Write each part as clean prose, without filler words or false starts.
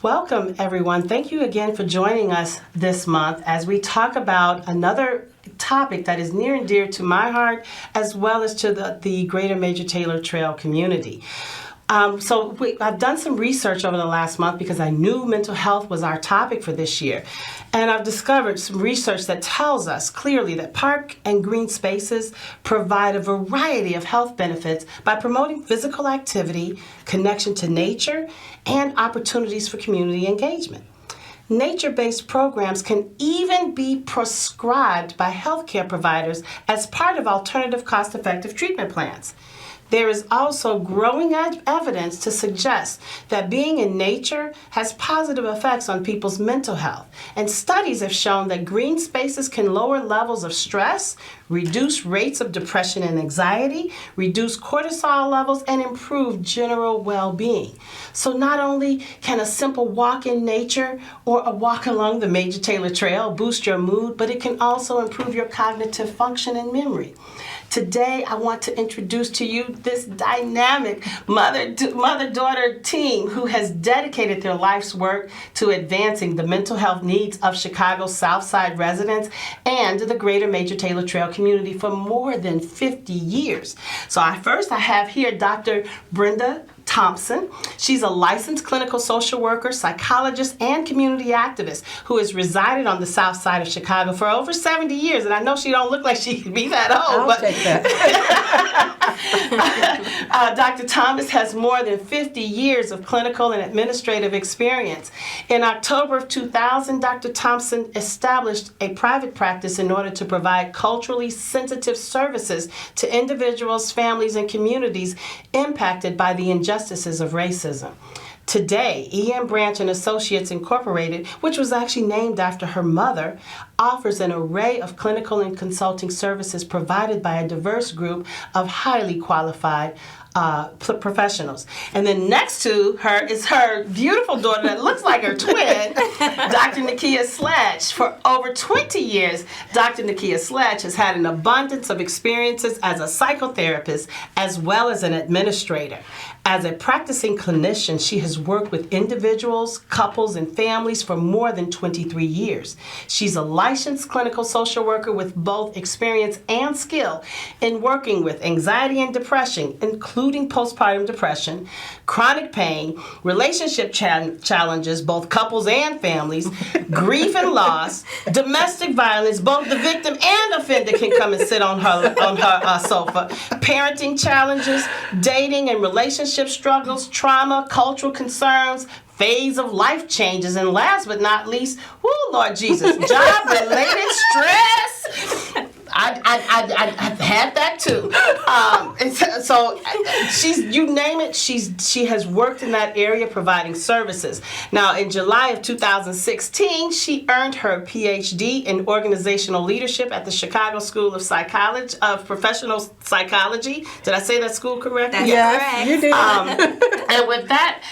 Welcome, everyone. Thank you again for joining us this month as we talk about another topic that is near and dear to my heart as well as to the Greater Major Taylor Trail community. I've done some research over the last month because I knew mental health was our topic for this year. And I've discovered some research that tells us clearly that park and green spaces provide a variety of health benefits by promoting physical activity, connection to nature, and opportunities for community engagement. Nature-based programs can even be prescribed by healthcare providers as part of alternative cost-effective treatment plans. There is also growing evidence to suggest that being in nature has positive effects on people's mental health. And studies have shown that green spaces can lower levels of stress, reduce rates of depression and anxiety, reduce cortisol levels, and improve general well-being. So not only can a simple walk in nature or a walk along the Major Taylor Trail boost your mood, but it can also improve your cognitive function and memory. Today, I want to introduce to you this dynamic mother-daughter team who has dedicated their life's work to advancing the mental health needs of Chicago's South Side residents and the Greater Major Taylor Trail community for more than 50 years. So I have here Dr. Brenda Thompson. She's a licensed clinical social worker, psychologist, and community activist who has resided on the South Side of Chicago for over 70 years. And I know she don't look like she could be that old, I'll take that. Dr. Thomas has more than 50 years of clinical and administrative experience. In October of 2000, Dr. Thompson established a private practice in order to provide culturally sensitive services to individuals, families, and communities impacted by the injustices of racism. Today, E.M. Branch and Associates Incorporated, which was actually named after her mother, offers an array of clinical and consulting services provided by a diverse group of highly qualified professionals. And then next to her is her beautiful daughter that looks like her twin, Dr. Nikia Sledge. For over 20 years, Dr. Nikia Sledge has had an abundance of experiences as a psychotherapist as well as an administrator. As a practicing clinician, she has worked with individuals, couples, and families for more than 23 years. She's a licensed clinical social worker with both experience and skill in working with anxiety and depression, including postpartum depression, chronic pain, relationship challenges, both couples and families, grief and loss, domestic violence, both the victim and offender can come and sit on her sofa, parenting challenges, dating and relationship struggles, trauma, cultural concerns, phase of life changes, and last but not least, Lord Jesus, job-related stress. I've had that too. So she's, you name it, she has worked in that area providing services. Now, in July of 2016, she earned her PhD in organizational leadership at the Chicago School of Professional Psychology. Did I say that school correctly? That's correct. You did. And with that,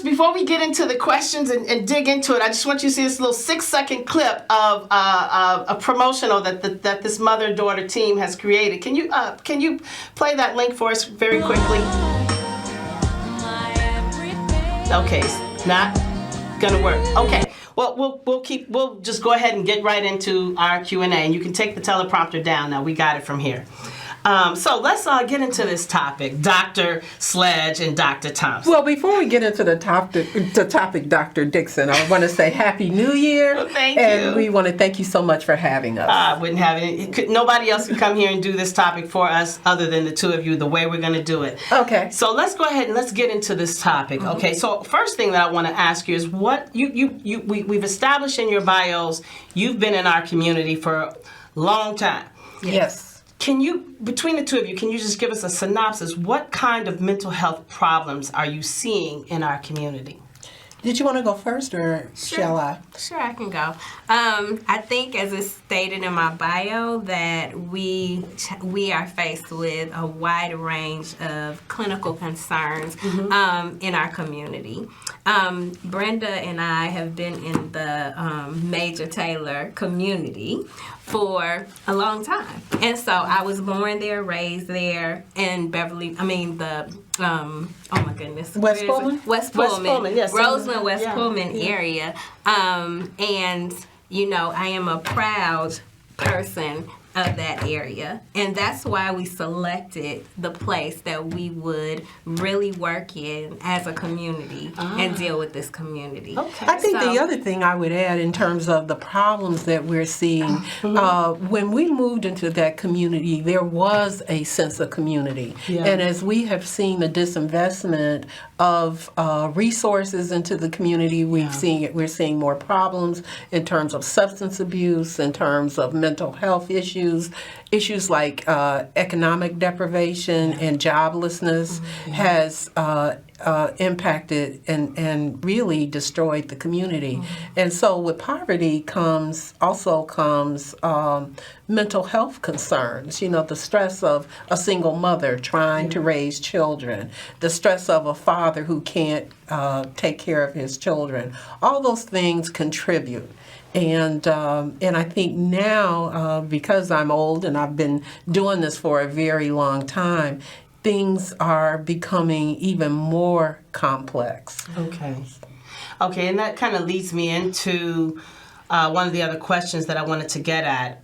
before we get into the questions and dig into it, I just want you to see this little 6-second clip of a promotional that this mother-daughter team has created. Can you play that link for us very quickly? Okay, it's not gonna work. Okay. Well, we'll just go ahead and get right into our Q&A, and you can take the teleprompter down now. We got it from here. So let's get into this topic, Dr. Sledge and Dr. Thompson. Well, before we get into the topic, Dr. Dixon, I want to say Happy New Year. Well, thank you. And we want to thank you so much for having us. I wouldn't have it. Nobody else could come here and do this topic for us other than the two of you, the way we're going to do it. Okay. So let's go ahead and let's get into this topic. Mm-hmm. Okay. So first thing that I want to ask you is what we've established in your bios, you've been in our community for a long time. Yes. Can you, between the two of you, can you just give us a synopsis? What kind of mental health problems are you seeing in our community? Did you want to go first, or shall I? Sure, I can go. I think, as it's stated in my bio, that we are faced with a wide range of clinical concerns in our community. Brenda and I have been in the Major Taylor community for a long time, and so I was born there, raised there in the oh my goodness. West Where is it? Pullman? West West Pullman. Pullman, yes. Roseland, West Yeah. Pullman area. And, you know, I am a proud person of that area. And that's why we selected the place that we would really work in as a community and deal with this community. Okay. I think So- the other thing I would add in terms of the problems that we're seeing, when we moved into that community, there was a sense of community. Yeah. And as we have seen the disinvestment of resources into the community, we're seeing more problems in terms of substance abuse, in terms of mental health issues like economic deprivation and joblessness has impacted and really destroyed the community. And so with poverty comes mental health concerns, you know, the stress of a single mother trying to raise children, the stress of a father who can't take care of his children. All those things contribute. And I think now, because I'm old and I've been doing this for a very long time, things are becoming even more complex. Okay. Okay, and that kind of leads me into one of the other questions that I wanted to get at.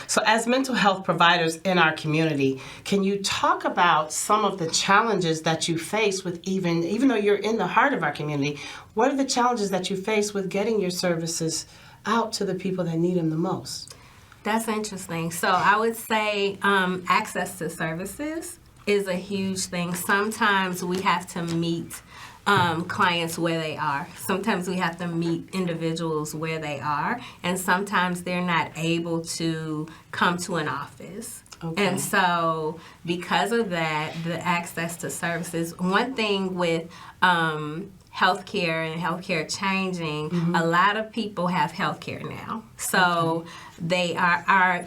So as mental health providers in our community, can you talk about some of the challenges that you face with even though you're in the heart of our community, what are the challenges that you face with getting your services out to the people that need them the most? That's interesting. So I would say access to services is a huge thing. Sometimes we have to meet clients where they are. Sometimes we have to meet individuals where they are, and sometimes they're not able to come to an office. Okay. And so because of that, the access to services, one thing with healthcare and healthcare changing, a lot of people have healthcare now. So they are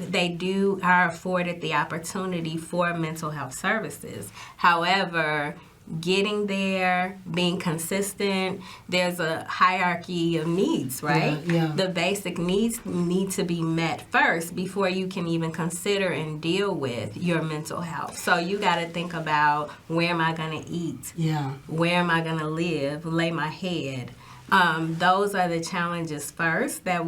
afforded the opportunity for mental health services. However, getting there, being consistent, there's a hierarchy of needs, right? Yeah. The basic needs need to be met first before you can even consider and deal with your mental health. So you got to think about, where am I going to eat? Yeah. Where am I going to live? Lay my head. Those are the challenges first that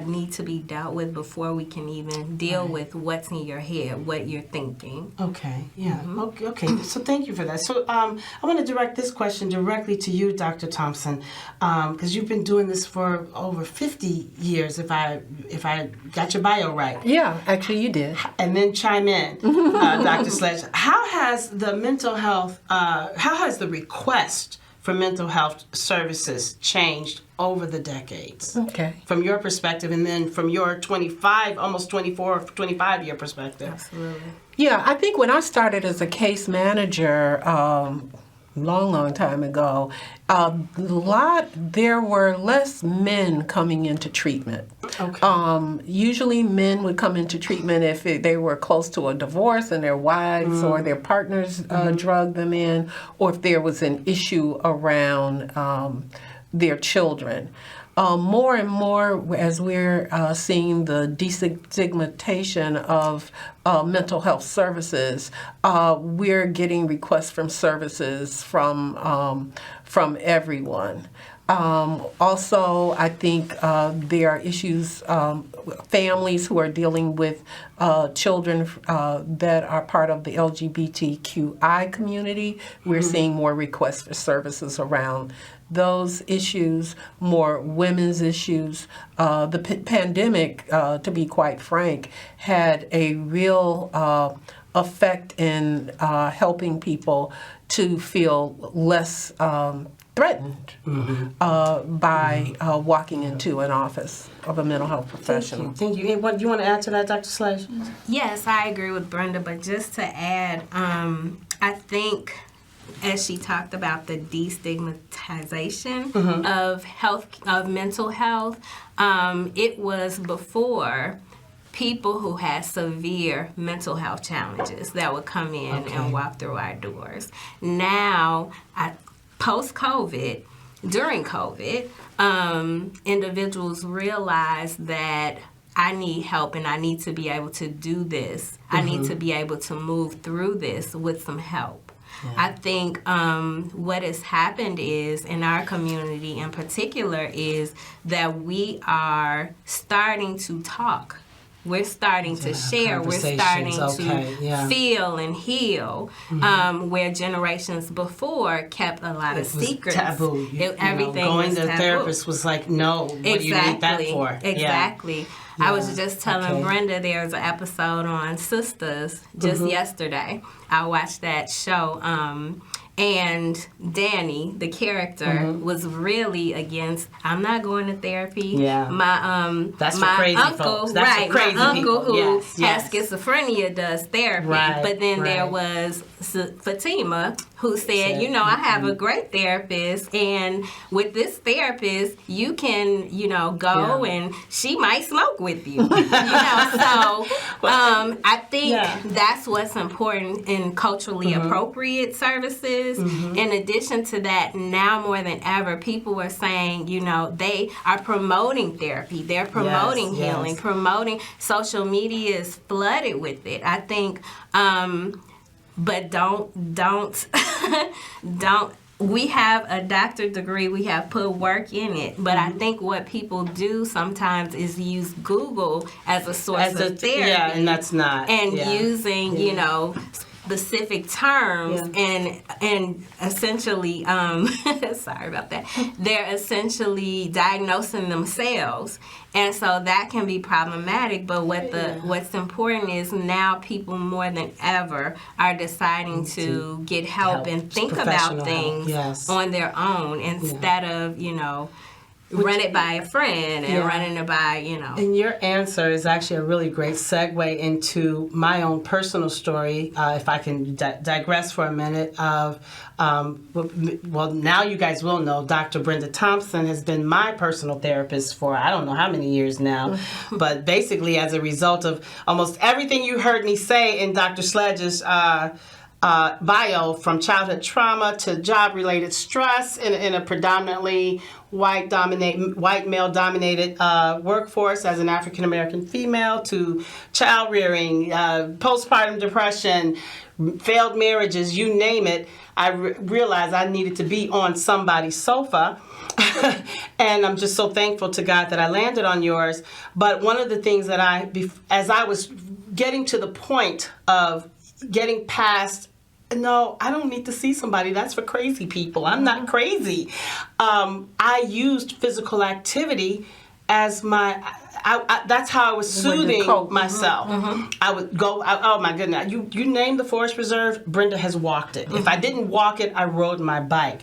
need to be dealt with before we can even deal with what's in your head, what you're thinking. Okay, yeah. Okay, so thank you for that. So I want to direct this question directly to you, Dr. Thompson, because you've been doing this for over 50 years, if I got your bio right. Yeah, actually you did. And then chime in, Dr. Sledge. How has the request for mental health services changed over the decades? Okay. From your perspective, and then from your 25-year perspective. Absolutely. Yeah, I think when I started as a case manager, long time ago, there were less men coming into treatment. Okay. Usually men would come into treatment if they were close to a divorce and their wives or their partners drugged them in, or if there was an issue around their children. More and more, as we're seeing the destigmatization of mental health services, we're getting requests from services from everyone. Also, I think there are issues, families who are dealing with children that are part of the LGBTQI community. We're seeing more requests for services around those issues, more women's issues. The pandemic, to be quite frank, had a real effect in helping people to feel less threatened by walking into an office of a mental health professional. Thank you. Hey, what do you want to add to that, Dr. Sledge? Yes, I agree with Brenda, but just to add, I think as she talked about the destigmatization of mental health, it was before people who had severe mental health challenges that would come in and walk through our doors. Now, post-COVID, during COVID, individuals realize that I need help and I need to be able to do this. I need to be able to move through this with some help. I think what has happened is, in our community in particular, is that we are starting to talk. We're starting to share. We're starting to feel and heal, where generations before kept a lot of secrets. Taboo. Everything going was to a taboo. therapist was like, no. What do you need that for? Exactly. Yeah. I was just telling Brenda there was an episode on Sisters just yesterday. I watched that show. And Danny, the character, was really against. I'm not going to therapy. Yeah, That's my crazy uncle, folks. That's right? crazy My uncle people. who Yes. has schizophrenia does therapy. Right, but then there right. was Fatima who said, I have a great therapist, and with this therapist, you can, go and she might smoke with you. So I think that's what's important in culturally appropriate services. In addition to that, now more than ever, people are saying, they are promoting therapy. They're promoting healing, promoting. Social media is flooded with it. I think, but don't. We have a doctorate degree. We have put work in it. But I think what people do sometimes is use Google as a source of therapy. Yeah, and that's not. And using, specific terms and essentially sorry about that, they're essentially diagnosing themselves, and so that can be problematic. But what's important is now people more than ever are deciding to get help and think about things on their own instead of run it by a friend and running it by, And your answer is actually a really great segue into my own personal story, if I can digress for a minute, of, now you guys will know Dr. Brenda Thompson has been my personal therapist for I don't know how many years now, but basically as a result of almost everything you heard me say in Dr. Sledge's bio, from childhood trauma to job-related stress in a predominantly white male-dominated workforce as an African-American female, to child rearing, postpartum depression, failed marriages, you name it. I realized I needed to be on somebody's sofa. And I'm just so thankful to God that I landed on yours. But one of the things that as I was getting to the point of getting past, no, I don't need to see somebody. That's for crazy people. I'm not crazy. I used physical activity as that's how I was soothing myself. I would go, oh my goodness, you name the forest preserve, Brenda has walked it. If I didn't walk it, I rode my bike.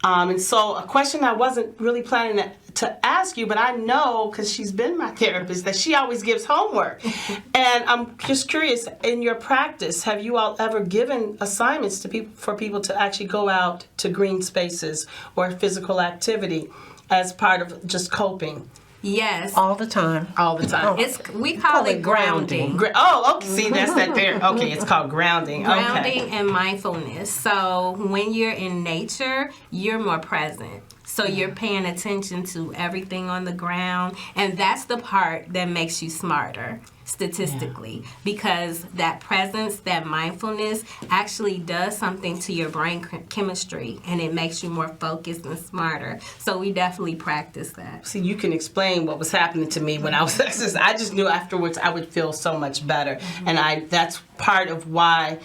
And so a question I wasn't really planning to ask you, but I know because she's been my therapist that she always gives homework. And I'm just curious, in your practice, have you all ever given assignments to for people to actually go out to green spaces or physical activity as part of just coping? Yes. All the time. All the time. We call it grounding. Oh, okay. See, that's that there. Okay, it's called grounding. Grounding and mindfulness. So when you're in nature, you're more present. So you're paying attention to everything on the ground, and that's the part that makes you smarter statistically, because that presence, that mindfulness actually does something to your brain chemistry, and it makes you more focused and smarter. So we definitely practice that. See, you can explain what was happening to me when I was exercising. I just knew afterwards I would feel so much better, and that's part of why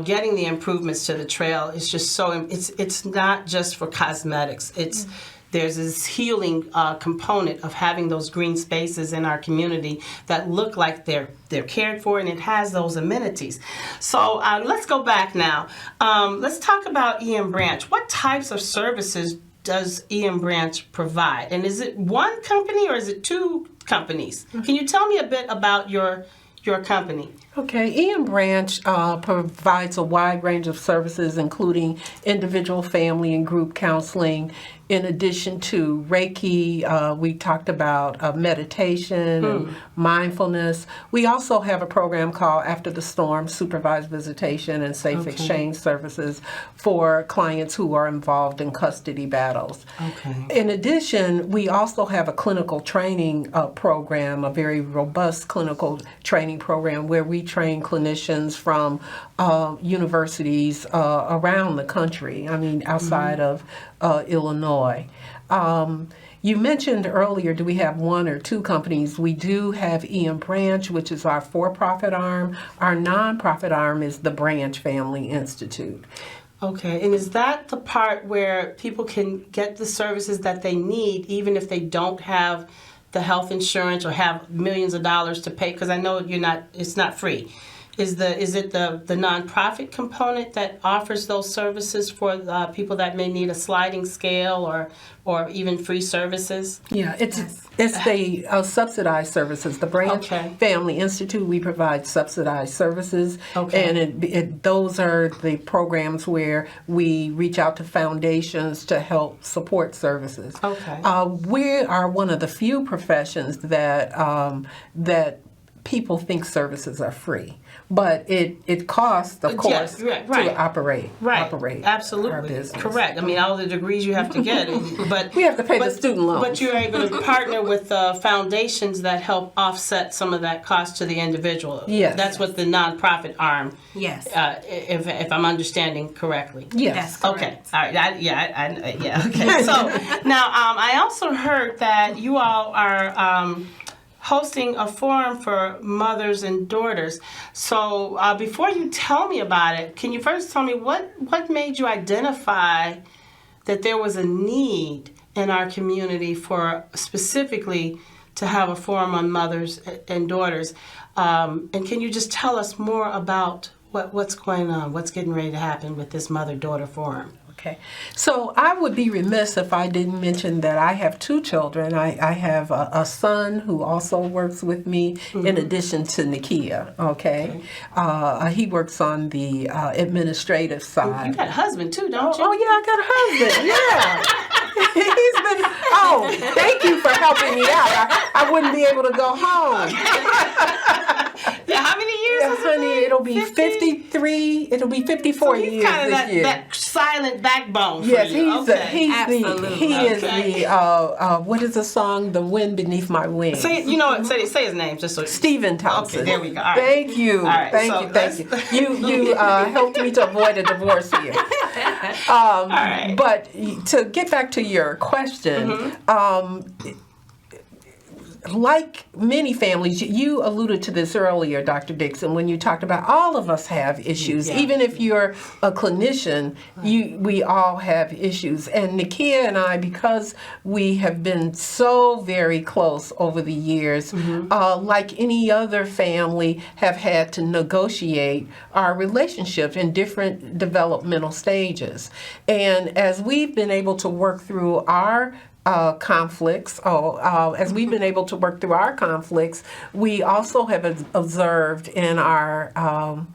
getting the improvements to the trail is just so, it's not just for cosmetics. There's this healing component of having those green spaces in our community that look like they're cared for, and it has those amenities. So let's go back now. Let's talk about EM Branch. What types of services does EM Branch provide? And is it one company or is it two companies? Can you tell me a bit about your company? Okay, EM Branch provides a wide range of services, including individual, family, and group counseling. In addition to Reiki, we talked about meditation and mindfulness. We also have a program called After the Storm, Supervised Visitation and Safe Exchange Services for clients who are involved in custody battles. Okay. In addition, we also have a clinical training program, a very robust clinical training program where we trained clinicians from universities around the country, I mean, outside of Illinois. You mentioned earlier, do we have one or two companies? We do have EM Branch, which is our for-profit arm. Our nonprofit arm is the Branch Family Institute. Okay, and is that the part where people can get the services that they need even if they don't have the health insurance or have millions of dollars to pay? Because I know it's not free. Is it the nonprofit component that offers those services for people that may need a sliding scale or even free services? Yeah, it's the subsidized services. The Branch Family Institute, we provide subsidized services, and those are the programs where we reach out to foundations to help support services. Okay. We are one of the few professions that people think services are free. But it costs, of course, to operate Absolutely. our business. Correct. I mean, all the degrees you have to get, but we have to pay the student loans. But you're able to partner with foundations that help offset some of that cost to the individual. Yes. That's what the nonprofit arm. Yes. If I'm understanding correctly. Yes. That's correct. Okay. All right. Okay. So now I also heard that you all are hosting a forum for mothers and daughters. So before you tell me about it, can you first tell me what made you identify that there was a need in our community for specifically to have a forum on mothers and daughters? And can you just tell us more about what's going on, what's getting ready to happen with this mother-daughter forum? Okay, so I would be remiss if I didn't mention that I have two children. I have a son who also works with me in addition to Nikia, okay? He works on the administrative side. You got a husband too, don't you? Oh yeah, I got a husband, yeah. He's been, thank you for helping me out. I wouldn't be able to go home. Yeah, how many years has it honey, been? it'll be 54 So he's years kind of this year. that silent backbone for Yes, you. he is the what is the song? The Wind Beneath My Wings. Say his name just so. Stephen Thompson. Okay, there we go. All right. Thank you. All right, Thank you. You helped me to avoid a divorce here. All right. But to get back to your question, like many families, you alluded to this earlier, Dr. Dixon, when you talked about all of us have issues. Yeah. Even if you're a clinician, we all have issues. And Nikia and I, because we have been so very close over the years, like any other family, have had to negotiate our relationship in different developmental stages. And as we've been able to work through our conflicts, as we've been able to work through our conflicts, we also have observed in our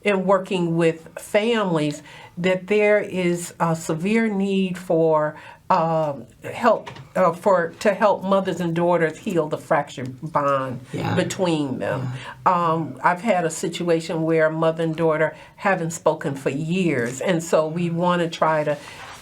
in working with families that there is a severe need for help to help mothers and daughters heal the fractured bond between them. I've had a situation where a mother and daughter haven't spoken for years, and so we want to try to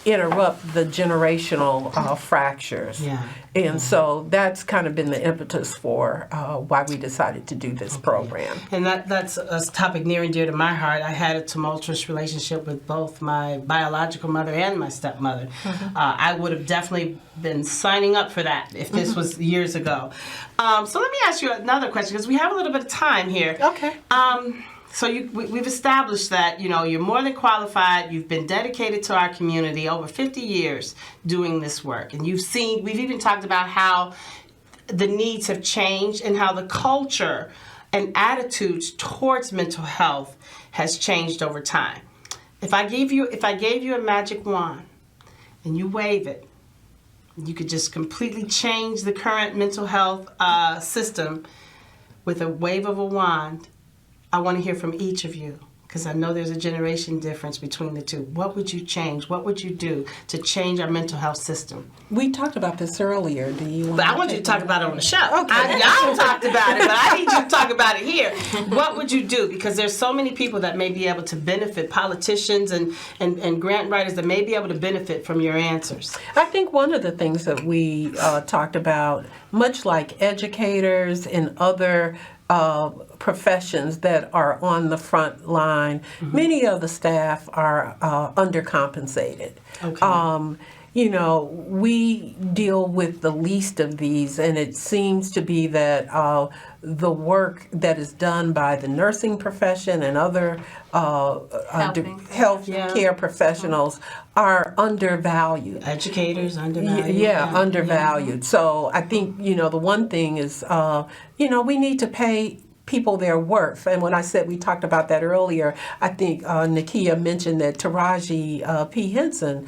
interrupt the generational fractures. And so that's kind of been the impetus for why we decided to do this program. And that's a topic near and dear to my heart. I had a tumultuous relationship with both my biological mother and my stepmother. I would have definitely been signing up for that if this was years ago. So let me ask you another question, because we have a little bit of time here. Okay. So we've established that, you're more than qualified. You've been dedicated to our community over 50 years doing this work. And we've even talked about how the needs have changed and how the culture and attitudes towards mental health has changed over time. If I gave you a magic wand and you wave it, you could just completely change the current mental health system with a wave of a wand. I want to hear from each of you, because I know there's a generation difference between the two. What would you change? What would you do to change our mental health system? We talked about this earlier. Do you want But I want you to talk about it on the show. Okay. Y'all talked about it, but I need you to talk about it here. What would you do? Because there's so many people that may be able to benefit, politicians and grant writers that may be able to benefit from your answers. I think one of the things that we talked about, much like educators and other professions that are on the front line, many of the staff are undercompensated. Okay. You know, we deal with the least of these, and it seems to be that the work that is done by the nursing profession and other health Yeah. care professionals are undervalued. Educators undervalued. Yeah, undervalued. So I think, you know, the one thing is, you know, we need to pay people their worth. And when I said we talked about that earlier, I think Nikia mentioned that Taraji P. Henson,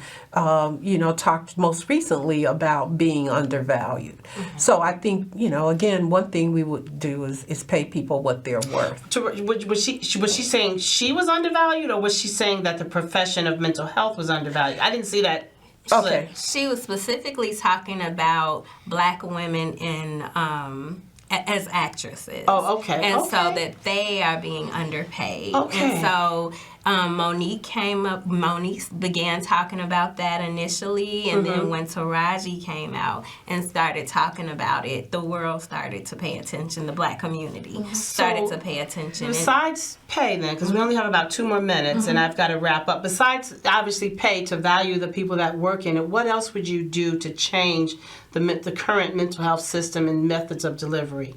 you know, talked most recently about being undervalued. So I think, you know, again, one thing we would do is pay people what they're worth. Was she saying she was undervalued, or was she saying that the profession of mental health was undervalued? I didn't see that. Okay. She was specifically talking about Black women in as actresses. Oh, okay. And okay. so that they are being underpaid. Okay. And so Monique began talking about that initially, and then when Taraji came out and started talking about it, the world started to pay attention. The Black community started to pay attention. Besides pay, then, because we only have about 2 more minutes, and I've got to wrap up. Besides, obviously, pay to value the people that work in it, what else would you do to change the current mental health system and methods of delivery?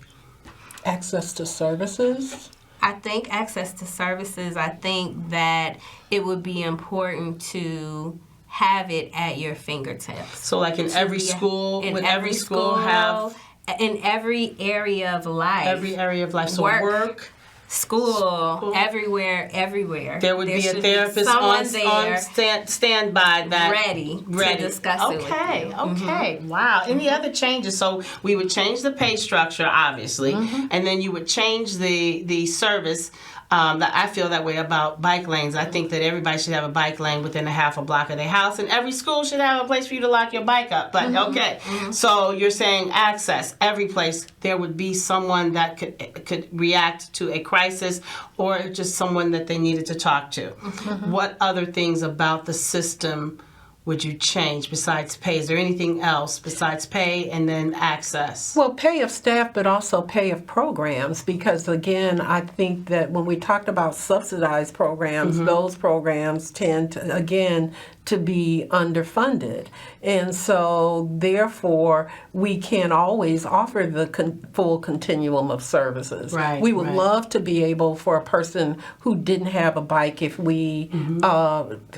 Access to services. I think access to services, I think that it would be important to have it at your fingertips. So like in every school, would every school have? In every area of life. Every area of life. So work, school, everywhere. There would be a therapist on standby that ready to discuss it with you. Okay. Wow. Any other changes? So we would change the pay structure, obviously, and then you would change the service. That I feel that way about bike lanes. I think that everybody should have a bike lane within a half a block of their house, and every school should have a place for you to lock your bike up. But okay, so you're saying access. Every place there would be someone that could react to a crisis, or just someone that they needed to talk to. What other things about the system would you change besides pay? Is there anything else besides pay and then access? Well, pay of staff, but also pay of programs, because again, I think that when we talked about subsidized programs, those programs tend to, again, to be underfunded. And so, therefore, we can't always offer the full continuum of services. Right, we would right. love to be able, for a person who didn't have a bike, if we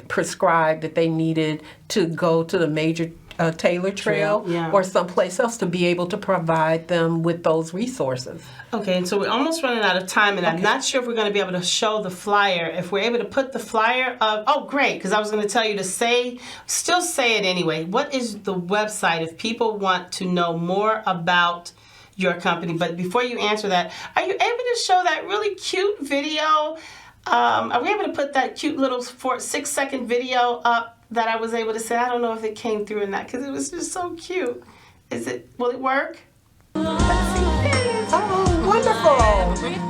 prescribed that they needed to go to the major Taylor Trail Yeah. or someplace else, to be able to provide them with those resources. Okay, and so we're almost running out of time, and I'm not sure if we're going to be able to show the flyer. If we're able to put the flyer up, oh, great, because I was going to tell you to still say it anyway. What is the website if people want to know more about your company? But before you answer that, are you able to show that really cute video? Are we able to put that cute little 6-second video up that I was able to say? I don't know if it came through in that, because it was just so cute. Will it work? Oh, wonderful!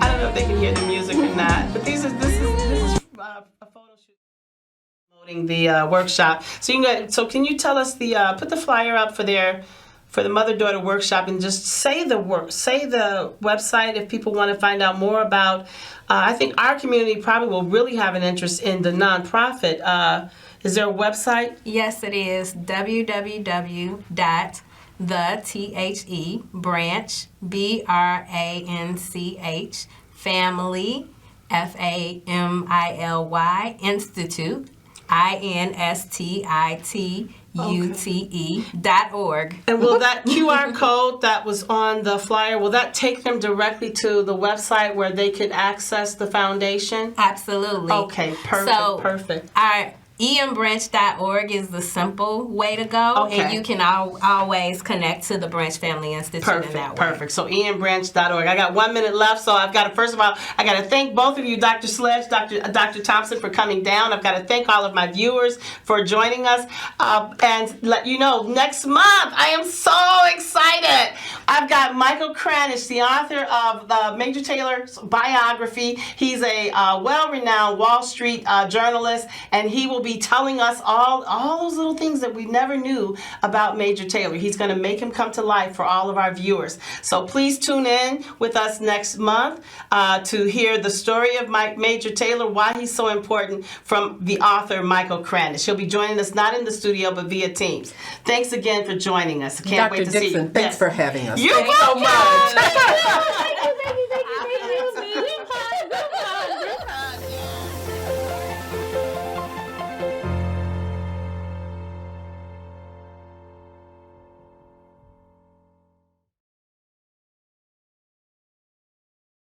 I don't know if they can hear the music or not, but this is a photo shoot promoting the workshop. So can you tell us put the flyer up for the mother-daughter workshop, and just say the website if people want to find out more about. I think our community probably will really have an interest in the nonprofit. Is there a website? Yes, it is www.the branch family FAMILY Institute INSTITUTE.org. And will that QR code that was on the flyer, will that take them directly to the website where they could access the foundation? Absolutely. Okay, perfect, So perfect. Our EMBranch.org is the simple way to go, Okay. and you can always connect to the Branch Family Institute in that way. Perfect. So EMBranch.org. I got 1 minute left, so I've got to, first of all, I got to thank both of you, Dr. Sledge, Dr. Thompson, for coming down. I've got to thank all of my viewers for joining us, and let you know, next month, I am so excited. I've got Michael Kranish, the author of the Major Taylor's biography. He's a well-renowned Wall Street journalist, and he will be be telling us all those little things that we never knew about Major Taylor. He's going to make him come to life for all of our viewers. So please tune in with us next month to hear the story of Major Taylor, why he's so important, from the author Michael Cranish. He'll be joining us not in the studio but via Teams. Thanks again for joining us. Can't Dr. wait to see you. Dixon, thanks for having us. You're Thanks so welcome. much.